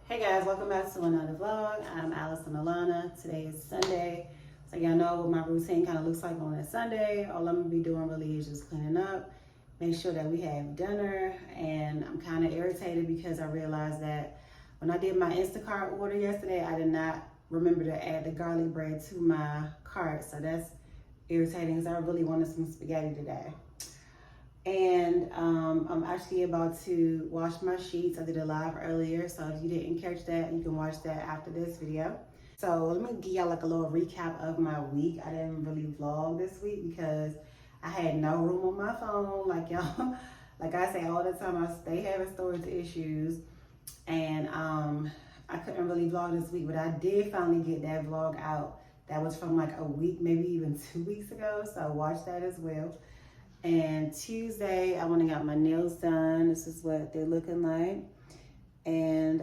Hey guys, welcome back to another vlog. I'm Allison Alana. Today is Sunday. So y'all know what my routine kind of looks like on a Sunday. All I'm gonna be doing really is just cleaning up, make sure that we have dinner, and I'm kind of irritated because I realized that when I did my Instacart order yesterday, I did not remember to add the garlic bread to my cart. So that's irritating because I really wanted some spaghetti today. And I'm actually about to wash my sheets. I did a live earlier, so if you didn't catch that, you can watch that after this video. So let me give y'all like a little recap of my week. I didn't really vlog this week because I had no room on my phone. Like y'all, like I say all the time, I stay having storage issues, and I couldn't really vlog this week, but I did finally get that vlog out. That was from like a week, maybe even 2 weeks ago, so watch that as well. And Tuesday, I went and got my nails done. This is what they're looking like. And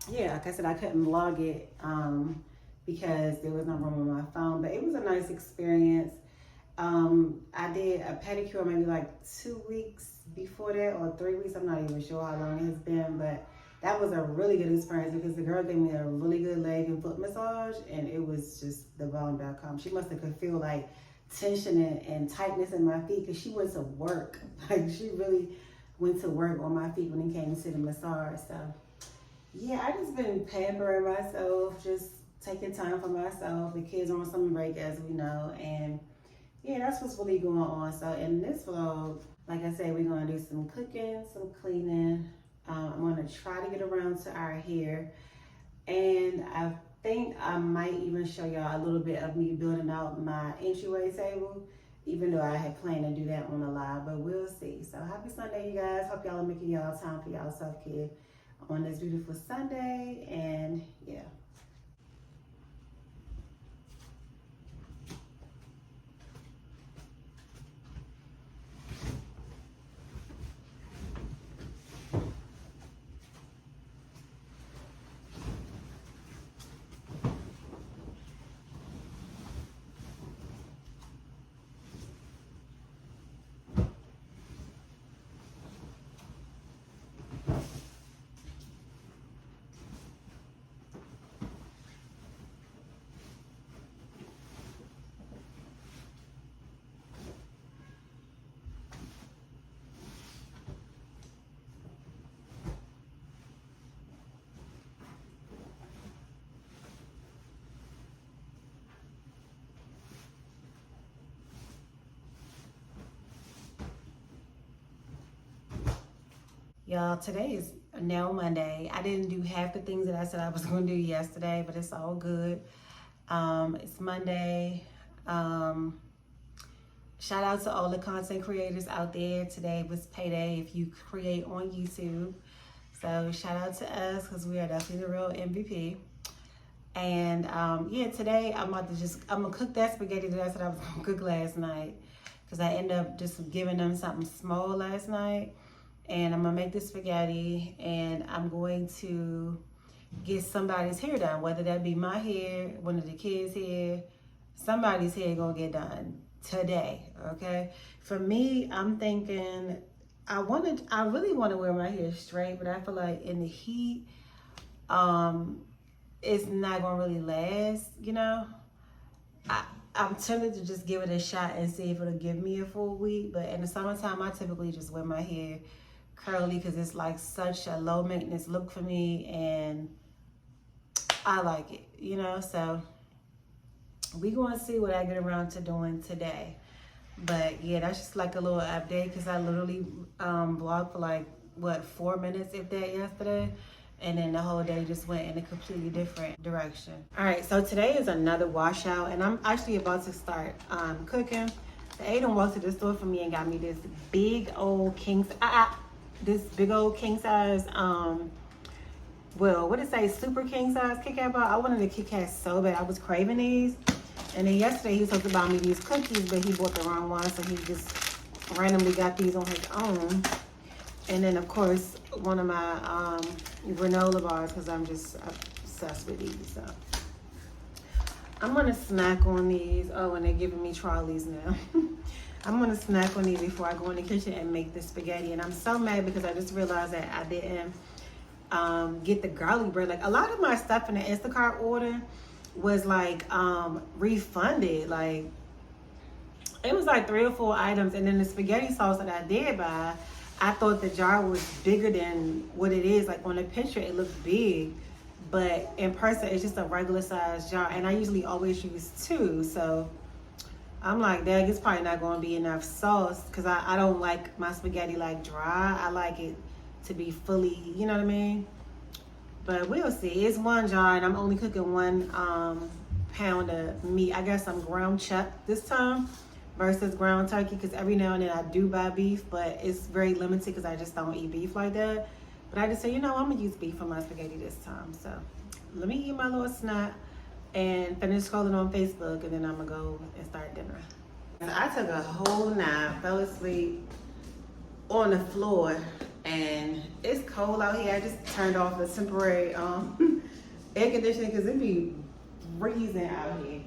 yeah, like I said, I couldn't vlog it because there was no room on my phone, but it was a nice experience. I did a pedicure maybe like 2 weeks before that, or 3 weeks. I'm not even sure how long it has been, but that was a really good experience because the girl gave me a really good leg and foot massage, and it was just the bomb.com. She must have could feel like tension and tightness in my feet because she went to work. Like she really went to work on my feet when it came to the massage. So yeah, I just been pampering myself, just taking time for myself. The kids are on summer break, as we know, and yeah, that's what's really going on. So in this vlog, like I said, we're gonna do some cooking, some cleaning. I'm gonna try to get around to our hair, and I think I might even show y'all a little bit of me building out my entryway table, even though I had planned to do that on the live, but we'll see. So happy Sunday, you guys. Hope y'all are making y'all time for y'all self-care on this beautiful Sunday, and yeah. Y'all, today is Nail Monday. I didn't do half the things that I said I was going to do yesterday, but it's all good. It's Monday. Shout out to all the content creators out there. Today was payday if you create on YouTube. So shout out to us because we are definitely the real MVP. And yeah, today I'm gonna cook that spaghetti that I said I was gonna cook last night because I ended up just giving them something small last night. And I'm gonna make the spaghetti, and I'm going to get somebody's hair done, whether that be my hair, one of the kids' hair, somebody's hair gonna get done today, okay? For me, I'm thinking I really want to wear my hair straight, but I feel like in the heat, it's not gonna really last, you know? I'm tempted to just give it a shot and see if it'll give me a full week, but in the summertime, I typically just wear my hair curly because it's like such a low maintenance look for me, and I like it, you know? So we gonna see what I get around to doing today. But yeah, that's just like a little update because I literally vlogged for like what, 4 minutes if that yesterday, and then the whole day just went in a completely different direction. All right, so today is another washout, and I'm actually about to start cooking. So Aiden walked to the store for me and got me this big old king size, well, what did it say, super king size Kit Kat bar. I wanted a Kit Kat so bad. I was craving these. And then yesterday he was supposed to buy me these cookies, but he bought the wrong one, so he just randomly got these on his own. And then of course, one of my granola bars, because I'm just obsessed with these. So I'm gonna snack on these. Oh, and they're giving me trolleys now. I'm gonna snack on these before I go in the kitchen and make the spaghetti. And I'm so mad because I just realized that I didn't get the garlic bread. Like a lot of my stuff in the Instacart order was like refunded. Like it was like 3 or 4 items, and then the spaghetti sauce that I did buy, I thought the jar was bigger than what it is. Like on the picture it looked big, but in person it's just a regular size jar, and I usually always use 2. So I'm like, dang, it's probably not going to be enough sauce, because I don't like my spaghetti like dry. I like it to be fully, you know what I mean? But we'll see. It's 1 jar, and I'm only cooking 1 pound of meat. I got some ground chuck this time versus ground turkey, because every now and then I do buy beef, but it's very limited because I just don't eat beef like that. But I just say, you know, I'm going to use beef for my spaghetti this time. So let me eat my little snack and finish scrolling on Facebook, and then I'm gonna go and start dinner. So I took a whole nap, fell asleep on the floor, and it's cold out here. I just turned off the temporary air conditioning because it be freezing out here.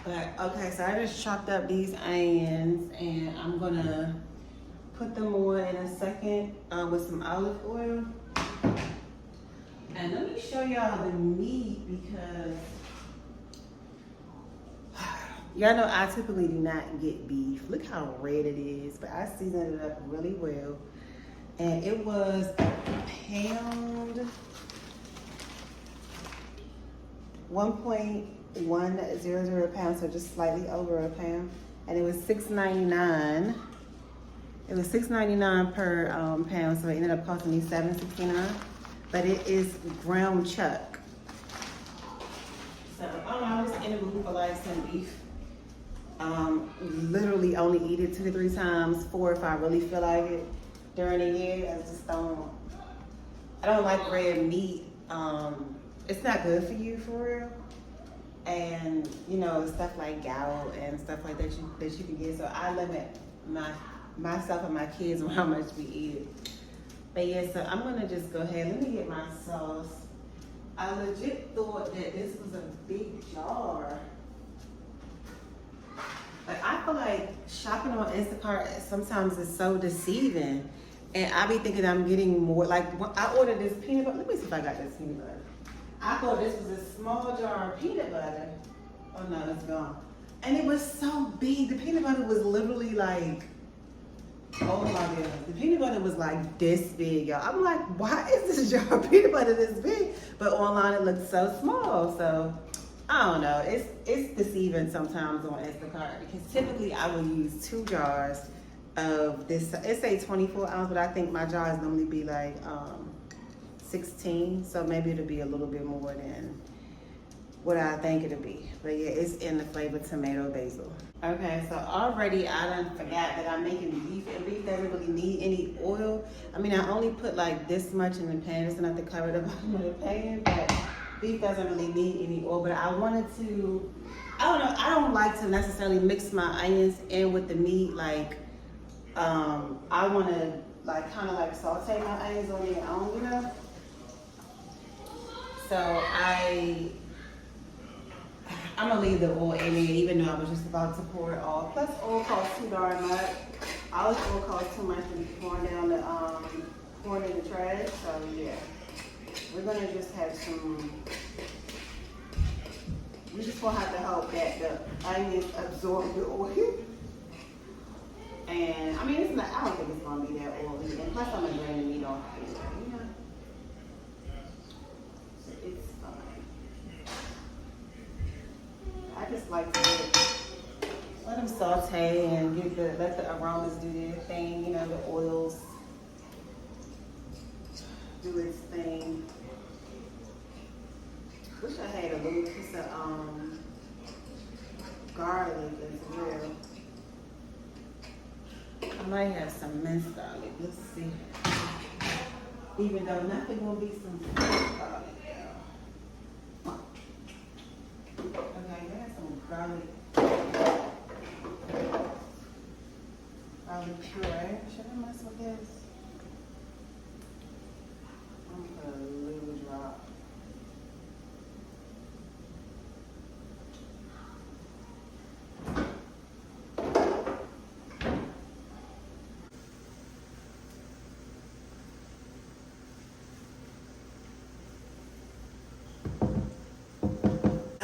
But okay, so I just chopped up these onions, and I'm gonna put them on in a second with some olive oil. And let me show y'all the meat, because y'all know I typically do not get beef. Look how red it is, but I seasoned it up really well. And it was a pound, 1.100 pounds, so just slightly over a pound. And it was $6.99. It was $6.99 per pound, so it ended up costing me $7.69. But it is ground chuck. So I don't know, I'm just in the mood for like some beef. Literally only eat it 2 to 3 times, 4 if I really feel like it during the year. I don't like red meat. It's not good for you, for real. And you know, stuff like gout and stuff like that you can get. So I limit myself and my kids on how much we eat it. But yeah, so I'm gonna just go ahead. Let me get my sauce. I legit thought that this was a big jar. Like, I feel like shopping on Instacart sometimes is so deceiving. And I be thinking I'm getting more. Like, when I ordered this peanut butter. Let me see if I got this peanut butter. I thought this was a small jar of peanut butter. Oh no, it's gone. And it was so big. The peanut butter was literally like, oh my goodness. The peanut butter was like this big, y'all. I'm like, why is this jar of peanut butter this big? But online it looked so small. So I don't know. It's deceiving sometimes on Instacart, because typically I would use 2 jars of this. It say 24 ounce, but I think my jars normally be like 16. So maybe it'll be a little bit more than what I think it'll be. But yeah, it's in the flavor tomato basil. Okay, so already I done forgot that I'm making beef, and beef doesn't really need any oil. I mean, I only put like this much in the pan. It's enough to cover the bottom of the pan, but beef doesn't really need any oil. But I wanted to, I don't know, I don't like to necessarily mix my onions in with the meat. Like, I want to like kind of like saute my onions on their own, you know? So I'm gonna leave the oil in there, even though I was just about to pour it off. Plus, oil costs too darn much. Olive oil costs too much to be pouring down the pouring in the trash. So yeah, we're gonna just have some. We just gonna have to hope that the onions absorb the oil. And I mean, it's not. I don't think it's gonna be that oily. And plus, I'm gonna drain the meat off anyway. You know, so it's fine. I just like to let them saute and let the aromas do their thing. You know, the oils do its thing. Wish I had a little piece of garlic as well. I might have some minced garlic. Let's see. Even though nothing will be some minced garlic. Okay, there's some garlic puree. Should I mess with this? I'm gonna put a little drop.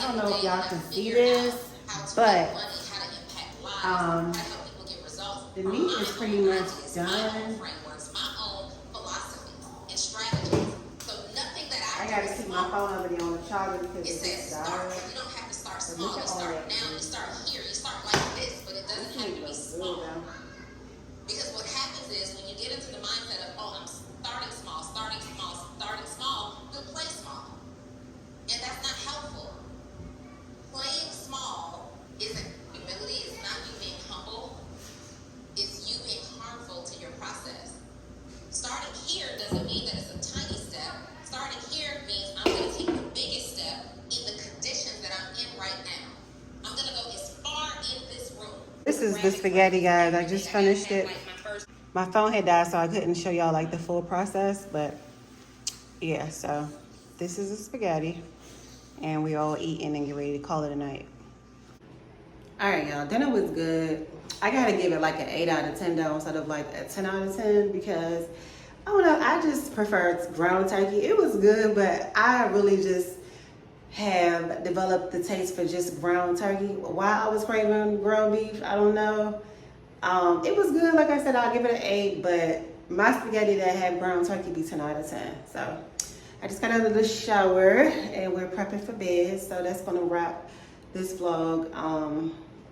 don't know if y'all can see this, but the meat is pretty much done. I gotta keep my phone over there on the charger because it's dark. So look at all that. You start here, you start like this, but it doesn't have to be small. Because what happens is when you get into the mindset of, oh, I'm starting small, you'll play small. And that's not helpful. Playing small isn't humility, it's not you being humble, it's you being harmful to your process. Starting here doesn't mean that it's a tiny step. Starting here means I'm going to take the biggest step in the conditions that I'm in right now. I'm going to go as far in this room. This is the spaghetti, guys. I just finished it. My phone had died, so I couldn't show y'all like the full process, but yeah, so this is the spaghetti, and we all eating and get ready to call it a night. All right, y'all, dinner was good. I gotta give it like an 8 out of 10 though, instead of like a 10 out of 10, because I don't know, I just prefer ground turkey. It was good, but I really just have developed the taste for just ground turkey. Why I was craving ground beef, I don't know. It was good. Like I said, I'll give it an 8, but my spaghetti that had ground turkey be 10 out of 10. So I just got out of the shower and we're prepping for bed. So that's gonna wrap this vlog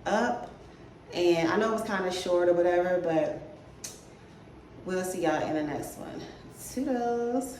up. And I know it was kind of short or whatever, but we'll see y'all in the next one. Toodles.